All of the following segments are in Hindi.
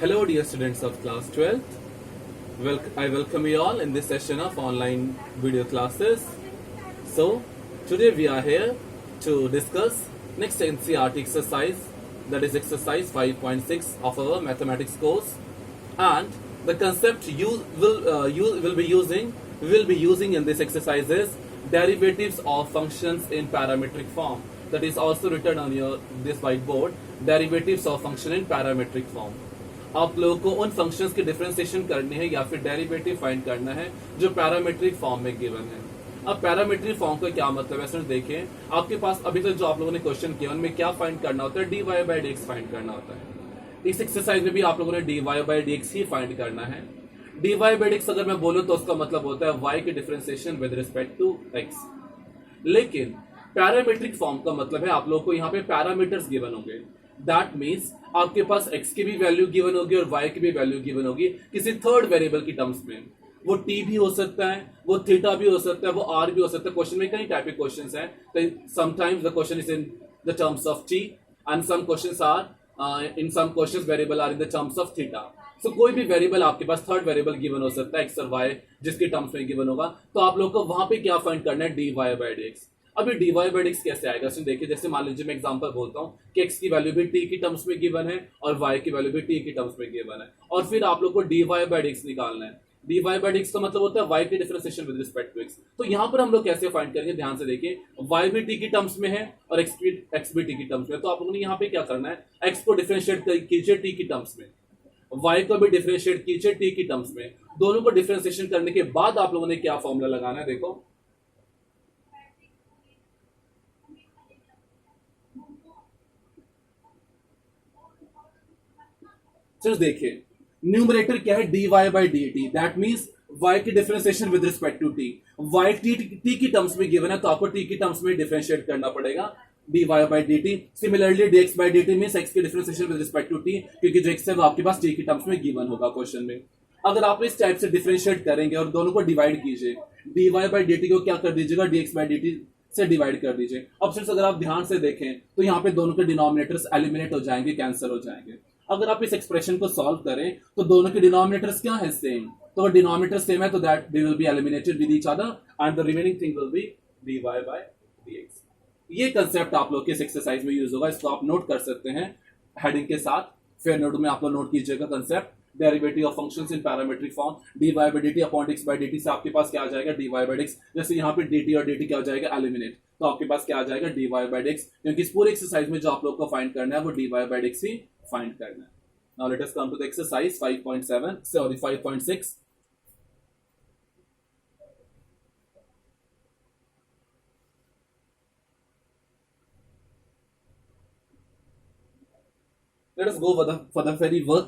Hello, dear students of class 12th. I welcome you all in this session of online video classes. So, today we are here to discuss next NCERT exercise, that is exercise 5.6 of our mathematics course, and the concept we will be using in this exercise is derivatives of functions in parametric form. That is also written on your this whiteboard. Derivatives of function in parametric form. आप लोगों को उन फंक्शंस की डिफरेंशिएशन करनी है या फिर डेरिवेटिव फाइंड करना है जो पैरामीट्रिक फॉर्म में गिवन है। अब पैरामीट्रिक फॉर्म का क्या मतलब है स्टूडेंट, देखें आपके पास अभी तक जो आप लोगों ने क्वेश्चन किया उनमें क्या फाइंड करना होता है, dy by D x find करना होता है। इस एक्सरसाइज में भी आप लोगों ने dy by D x he find करना है। dy बाई डी एक्स अगर मैं बोलूं तो उसका मतलब होता है y की differentiation with respect to x। लेकिन पैरामीट्रिक फॉर्म का मतलब है आप लोगों को यहाँ पे पैरामीटर्स गिवन होंगे। दैट मीन्स आपके पास x की भी वैल्यू गिवन होगी और y की भी वैल्यू गिवन होगी किसी थर्ड वेरिएबल की टर्म्स में। वो t भी हो सकता है, वो थीटा भी हो सकता है, वो r भी हो सकता है। क्वेश्चन में कई टाइप के क्वेश्चंस हैं। Sometimes the question is in the terms of t and some questions are in some questions variable are in the terms of theta. So कोई भी वेरिएबल आपके पास थर्ड वेरिएबल गिवन हो सकता है x और y जिसके टर्म्स में गिवन होगा। तो आप लोग को वहां पे क्या फाइंड करना है, dy बाई डी एक्स। अभी dy बाई डी एक्स कैसे आएगा तो देखिए, जैसे मान लीजिए मैं एग्जांपल बोलता हूं कि x की वैल्यू भी t की टर्म्स में गिवन है और y की वैल्यू भी t की टर्म्स में गिवन है, और फिर आप लोग को dy बाई डी एक्स निकालना है। dy बाई डी एक्स का मतलब होता है y की differentiation with respect to x। तो यहां पर हम लोग कैसे फाइंड करेंगे, ध्यान से देखिए, y भी t की टर्म्स में है और x भी t की टर्म्स में है। तो आप लोगों ने यहाँ पे क्या करना है, x को डिफरेंशिएट कीजिए t की टर्म्स में, y को भी डिफरेंशिएट कीजिए t की टर्म्स में। दोनों को डिफरेंशिएशन करने के बाद आप लोगों ने क्या फॉर्मूला लगाना है, देखो सिर्फ देखिए, न्यूमरेटर क्या है, dy by d t. That means y की differentiation with respect to t। y t की टर्म्स में गिवन है तो आपको t की टर्म्स में डिफरेंशिएट करना पड़ेगा, dy by d t. Similarly dx by d t means x की differentiation with respect to t, क्योंकि जो x है वो आपके पास t की टर्म्स में गिवन होगा क्वेश्चन में। अगर आप इस टाइप से डिफरेंशिएट करेंगे और दोनों को डिवाइड कीजिए, dy बाई डी टी को क्या कर दीजिएगा, dx बाई डी टी से डिवाइड कर दीजिए। अब सिर्फ अगर आप ध्यान से देखें तो यहाँ पे दोनों के डिनोमिनेटर्स एलिमिनेट हो जाएंगे, कैंसिल हो जाएंगे। अगर आप इस एक्सप्रेशन को सॉल्व करें तो दोनों के डिनोमिनेटर्स क्या है, सेम। तो अगर डिनोमिनेटर सेम है तो that they will be eliminated with each other and the remaining thing will be dy by D x. ये कंसेप्ट आप लोग के इस एक्सरसाइज में यूज होगा, इसको आप नोट कर सकते हैं हेडिंग के साथ। फेयर नोट में आप लोग नोट कीजिएगा concept, derivative of functions in parametric form, dy by d T upon x by d T से आपके पास क्या आ जाएगा, dy बाई डी एक्स। जैसे यहाँ पे dt और dt क्या हो जाएगा, एलिमिनेट, तो आपके पास क्या आ जाएगा, dy बाई डी एक्स, क्योंकि इस पूरे एक्सरसाइज में जो आप लोग को फाइंड करना है वो dy by D x he find करना है। Now let us come to the exercise 5.6. Let us go for the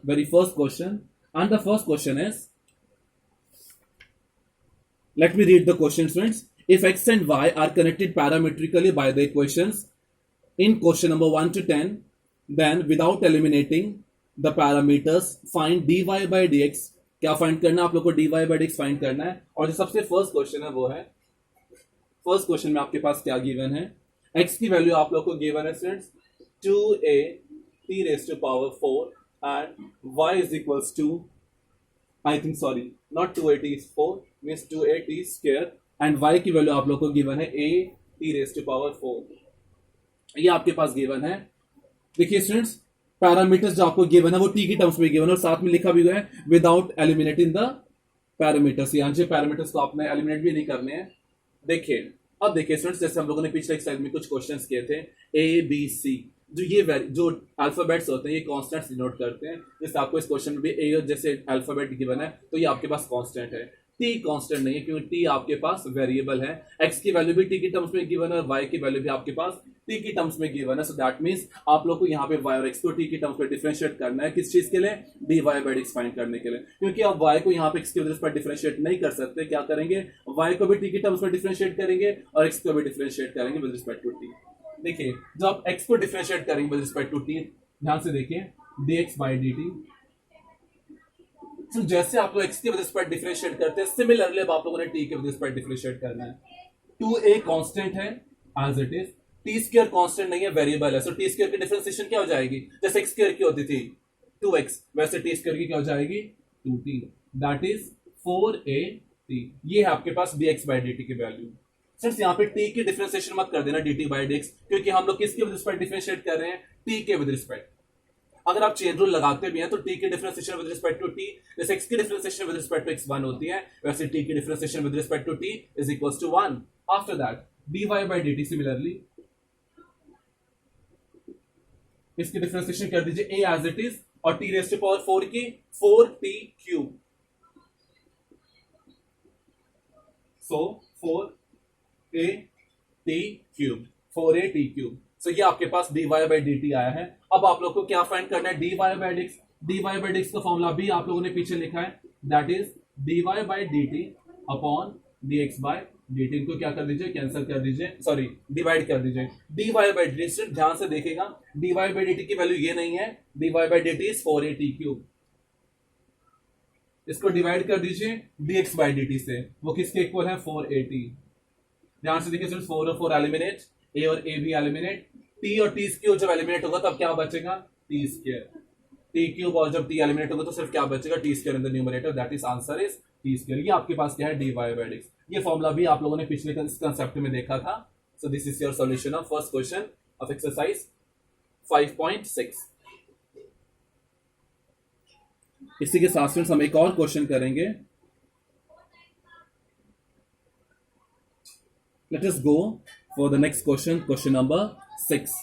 very first question, and the first question is, let me read the question, friends. If x and y are connected parametrically by the equations in question number 1 to 10, then without eliminating the parameters find dy by D x. क्या फाइंड करना है आप लोग को, dy by D x find करना है। और जो सबसे फर्स्ट क्वेश्चन है वो है, फर्स्ट क्वेश्चन में आपके पास क्या गिवन है, x की वैल्यू आप लोग को गिवन है students 2a t raised to power 4 and y is equals to, I think sorry, not 2a t is 4 means 2a t square and y की वैल्यू आप लोग को गिवन है a t raised to power 4। ये आपके पास गिवन है। देखिए स्टूडेंट्स, पैरामीटर्स जो आपको गिवन है वो t की टर्म्स में गिवन है और साथ में लिखा भी हुआ है विदाउट एलिमिनेटिंग द पैरामीटर्स। यहाँ से पैरामीटर्स को आपने एलिमिनेट भी नहीं करने हैं। देखिए, अब देखिए स्टूडेंट्स, जैसे हम लोगों ने पिछले एक्सरसाइज में कुछ क्वेश्चंस किए थे, a b c, जो अल्फाबेट्स होते हैं ये कॉन्स्टेंट्स डिनोट करते हैं। जैसे आपको इस क्वेश्चन में भी a जैसे अल्फाबेट गिवन है तो ये आपके पास कांस्टेंट है, t कांस्टेंट नहीं है क्योंकि t आपके पास वेरिएबल है। x की वैल्यू भी t की टर्म्स में गिवन है और y की वैल्यू भी आपके पास t की टर्म्स में गिवन है। सो दैट मींस आप लोग को यहाँ पे y और x को t की टर्म्स में डिफरेंशिएट करना है, किस चीज के लिए, dy by D x find करने के लिए। क्योंकि आप y को यहाँ पे x की वजह से डिफरेंशिएट नहीं कर सकते, क्या करेंगे, y को भी t की टर्म्स में डिफरेंशिएट करेंगे और x को भी डिफरेंशिएट करेंगे विद रिस्पेक्ट टू t। देखिए, जब आप x को डिफरेंशिएट करेंगे विद रिस्पेक्ट टू t, ध्यान से देखिए, dx बाई dt। तो जैसे आप लोग x की वजह से डिफरेंशिएट करते हैं, सिमिलरली अब आप लोगों ने t की वजह से डिफरेंशिएट करना है। 2a कांस्टेंट है as it is, t square constant नहीं है, वेरिएबल है। सो t स्क्वायर की डिफरेंशिएशन क्या हो जाएगी, जैसे x स्क्वायर की होती थी 2x, वैसे टी स्क्वायर की क्या हो जाएगी 2t, दैट इज 4at। ये है आपके पास dx बाई dt की वैल्यू। सिर्फ यहाँ पे t की डिफरेंशिएशन मत कर देना dt बाई dx, क्योंकि हम लोग किसके विद रिस्पेक्ट डिफरेंशिएट कर रहे हैं, t के विद रिस्पेक्ट। अगर आप चेन रूल लगाते भी हैं तो t की differentiation with respect to t, जैसे x की differentiation with respect to x 1 होती है, वैसे t की differentiation with respect to t is equals to 1। After that dy by dt similarly इसकी डिफरेंशिएशन कर दीजिए a एज इट इज, और t रेज़ टू पावर 4 की 4t cube, so 4at cube, 4at cube. So ये आपके पास dy बाई dt आया है। अब आप लोग को क्या फाइंड करना है, dy by dx। dy by dx का फॉर्मूला भी आप लोगों ने पीछे लिखा है, that is dy by dt upon dx by dt। इनको क्या कर दीजिए, कैंसिल कर दीजिए, सॉरी डिवाइड कर दीजिए। dy बाई dt ध्यान से देखेगा, dy बाई dt की वैल्यू ये नहीं है, dy by dt is 4at cube. इसको डिवाइड कर दीजिए dx बाई dt से, वो किसके इक्वल है 4at। ध्यान से देखिए, 4 और 4 एलिमिनेट, a और a भी एलिमिनेट, t और t क्यूब जब एलिमिनेट होगा तब क्या बचेगा t स्क्वायर, t क्यूब, और जब t एलिमिनेट होगा तो सिर्फ क्या बचेगा t square in the numerator, that is answer is t square. ये आपके पास क्या है dy बाई dx। ये फॉर्मूला भी आप लोगों ने पिछले कंसेप्ट में देखा था। So this is your solution of first question of exercise 5.6। इसी के साथ हम एक और क्वेश्चन करेंगे। Let us go for the next question, question number 6।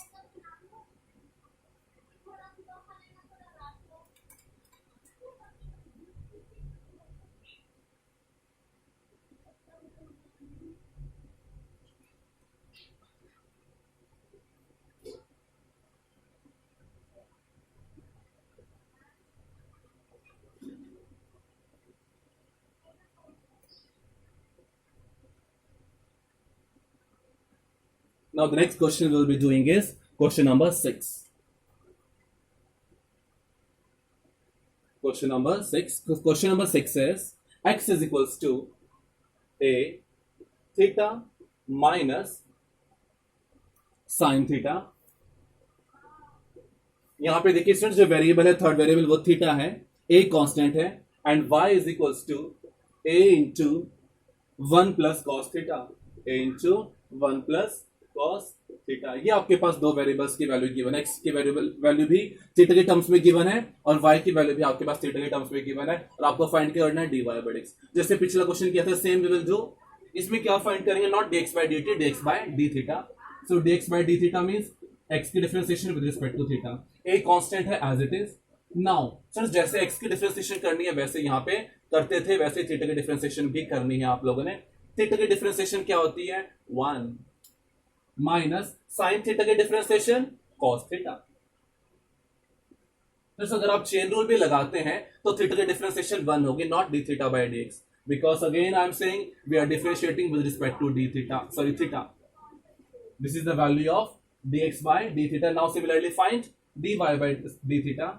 Now the next question we'll be doing is question number 6. Question number 6. Question number 6 is x is equals to a theta minus sin theta। यहां पे देखिए स्टूडेंट्स, जो वेरिएबल है थर्ड वेरिएबल वो थीटा है, a कांस्टेंट है, and y is equals to a into 1 plus cos theta, a into 1 plus cos theta. ये आपके पास दो वेरिएबल्स की वैल्यू गिवन है, x की वैल्यू भी थीटा के टर्म्स में गिवन है और y की वैल्यू भी आपके पास थीटा के टर्म्स में गिवन है, और आपको फाइंड करना है dy बाई dx। जैसे पिछला क्वेश्चन किया था सेम वी विल डू। इसमें क्या फाइंड करेंगे, not dx by dt, dx by d theta. So dx by d theta means x की differentiation with respect to theta, a constant है as it is. Now sir जैसे x की डिफरेंशिएशन करनी है वैसे यहाँ पे करते थे, वैसे थीटा की डिफरेंशिएशन भी करनी है आप लोगों ने। थीटा की डिफरेंशिएशन क्या होती है 1 माइनस साइन थीटा की डिफरेंशिएशन कॉस थीटा। तो अगर आप चेन रूल भी लगाते हैं तो थीटा की डिफरेंशिएशन 1 होगी, not d theta by dx, because again I am saying we are differentiating with respect to d theta, sorry theta. This is the value of dx by d theta. Now similarly find dy by d theta,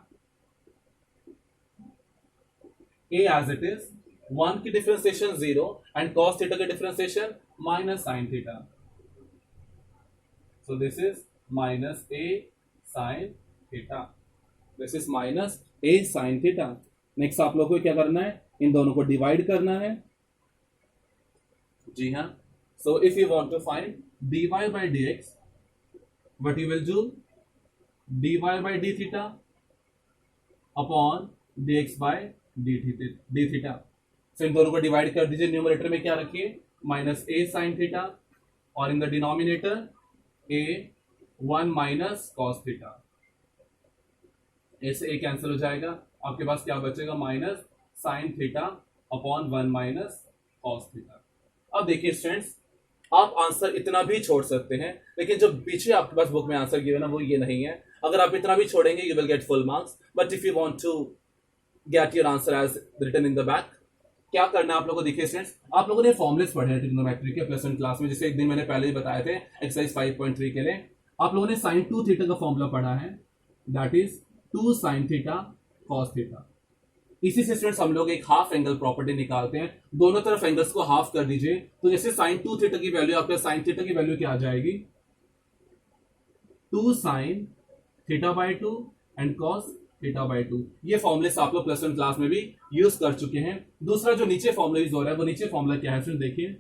a as it is, 1 की डिफरेंशिएशन 0 एंड cos थीटा की differentiation minus sine theta. So this is minus a sin theta. This is minus a sin theta. Next आप लोगों को क्या करना है, इन दोनों को डिवाइड करना है। जी हाँ, so if you want to find dy by dx, what you will do, dy by d theta upon dx by d theta। So इन दोनों को डिवाइड कर दीजिए, न्यूमरेटर में क्या रखिए माइनस a sin theta, और in the denominator a 1 minus cos theta. A से ए कैंसिल हो जाएगा, आपके पास क्या बचेगा minus sine theta upon 1 minus cos theta. अब देखिए स्टूडेंट्स, आप आंसर इतना भी छोड़ सकते हैं, लेकिन जो पीछे आपके पास बुक में आंसर गिवन है वो ये नहीं है। अगर आप इतना भी छोड़ेंगे you will get full marks, but if you want to get your answer as written in the back, क्या करना है आप लोगों को। देखिए स्टूडेंट्स, आप लोगों ने फॉर्मुलेस पढ़े हैं ट्रिग्नोमेट्री के प्लस 1 क्लास में, जैसे एक दिन मैंने पहले ही बताए थे एक्सरसाइज 5.3 के लिए। आप लोगों ने साइन 2 थीटा का फॉर्मूला पढ़ा है, that is 2 sine theta cos theta. इसी से स्टूडेंट्स हम लोग एक हाफ एंगल प्रॉपर्टी निकालते हैं, दोनों तरफ एंगल्स को हाफ कर दीजिए, तो जैसे साइन 2 थीटा की वैल्यू, आपके साइन थीटा की वैल्यू क्या आ जाएगी 2 sine theta by 2 and cos theta by 2। ये फॉर्मूले आप लोग प्लस वन क्लास में भी यूज कर चुके हैं। दूसरा जो नीचे फॉर्मूला यूज हो रहा है वो नीचे फॉर्मूला क्या है फ्रेंड, देखिए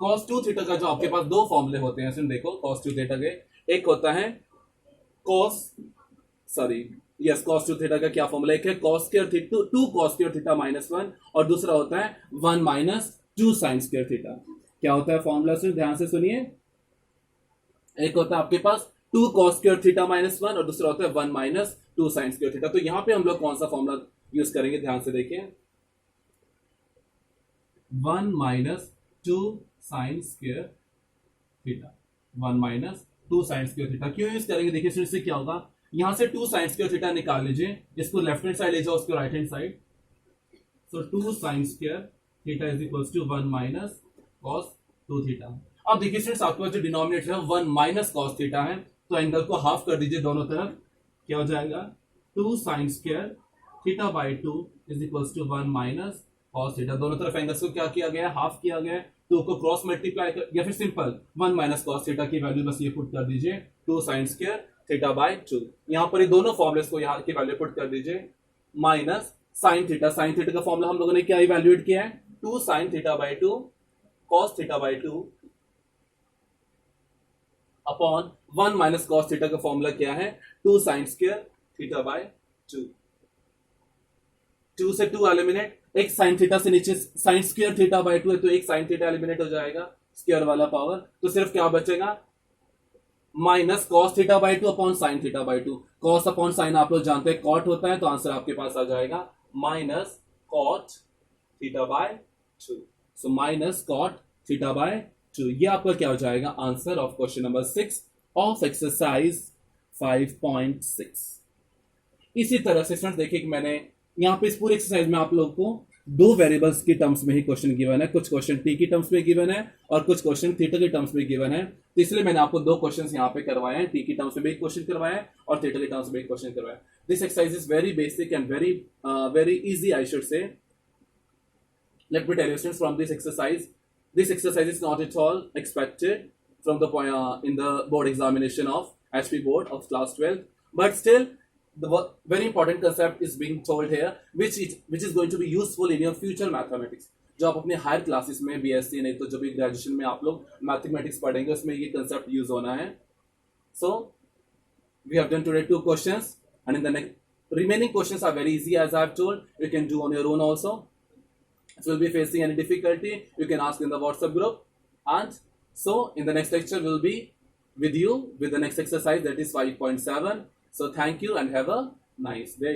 cos 2 थीटा का जो आपके पास दो फॉर्मूले होते हैं फ्रेंड, देखो cos 2 थीटा के एक होता है cos cos 2 थीटा का क्या फॉर्मूला, एक है cos square theta 2 cos square theta minus 1 और दूसरा होता है 1 माइनस 2 sin स्क्वायर थीटा। क्या होता है फॉर्मूला से ध्यान से सुनिए, एक होता है आपके पास 2 cos स्क्वायर थीटा माइनस 1 और दूसरा होता है 1 माइनस 2 sin स्क्वायर थीटा। तो यहां पे हम लोग कौन सा फॉर्मूला यूज करेंगे, ध्यान से देखिए 1 minus 2 sin square theta, 1 minus 2 sin square theta क्यों यूज करेंगे, देखिए इससे क्या होगा, यहां से 2 sin स्क्वायर थीटा निकाल लीजिए, इसको लेफ्ट हैंड साइड ले जाओ, उसको right hand side, so 2 sin square theta is equals to 1 minus cos 2 theta. अब देखिए फ्रेंड्स आपके पास जो डिनोमिनेटर है 1 माइनस cos थीटा है, तो एंगल को हाफ कर दीजिए दोनों तरफ, क्या हो जाएगा 2 sin square theta by 2 is equals to 1 minus cos theta. दोनों तरफ एंगल्स को क्या किया गया है, हाफ किया गया है, 2 को क्रॉस मल्टीप्लाई कर या फिर सिंपल 1 माइनस cos थीटा की वैल्यू बस ये पुट कर दीजिए 2 sin स्क्वायर थीटा बाई 2। यहां पर ये दोनों फॉर्मुलेस को यहां की वैल्यू पुट कर दीजिए, minus sin theta, sin theta का फॉर्मूला हम लोगों ने क्या इवैल्यूएट किया है 2 sin theta by 2 cos theta by 2 upon 1 minus cos theta का फॉर्मूला क्या है 2 sin स्क्वायर थीटा बाई 2। 2 से 2 एलिमिनेट, एक sin थीटा से नीचे sin स्क्वायर थीटा बाई 2 है तो एक sin थीटा एलिमिनेट हो जाएगा, स्क्वायर वाला पावर, तो सिर्फ क्या बचेगा minus cos theta by 2 upon sin theta by 2। cos upon sin आप लोग जानते हैं cot होता है, तो आंसर आपके पास आ जाएगा minus cot theta by 2। So minus cot theta by 2, ये आपका क्या हो जाएगा answer of question number 6 of exercise 5.6। इसी तरह से स्टूडेंट देखिए कि मैंने यहाँ पे इस पूरी एक्सरसाइज में आप लोगों को दो वेरिएबल्स की टर्म्स में ही क्वेश्चन गिवन है, कुछ क्वेश्चन टी की टर्म्स में गिवन है और कुछ क्वेश्चन थीटा के टर्म्स में गिवन है, तो इसलिए मैंने आपको दो क्वेश्चंस यहाँ पे करवाए हैं, टी की टर्म्स में भी एक क्वेश्चन करवाया है और थीटा के टर्म्स में एक क्वेश्चन करवाया है। This exercise is very basic and very easy I should say. Let me tell you students, from this exercise is not at all expected from the in the board examination of HP board of class 12, but still the very important concept is being told here which is going to be useful in your future mathematics। जो आप अपने हायर क्लासेस में BSc नहीं तो जो भी ग्रेजुएशन में आप लोग मैथमेटिक्स पढ़ेंगे उसमें ये कंसेप्ट यूज होना है। So we have done today 2 questions and in the next remaining questions are very easy as I have told, you can do on your own also। If you will be facing any difficulty, you can ask in the WhatsApp group. And so, in the next lecture, we'll be with you with the next exercise, that is 5.7. So, thank you and have a nice day.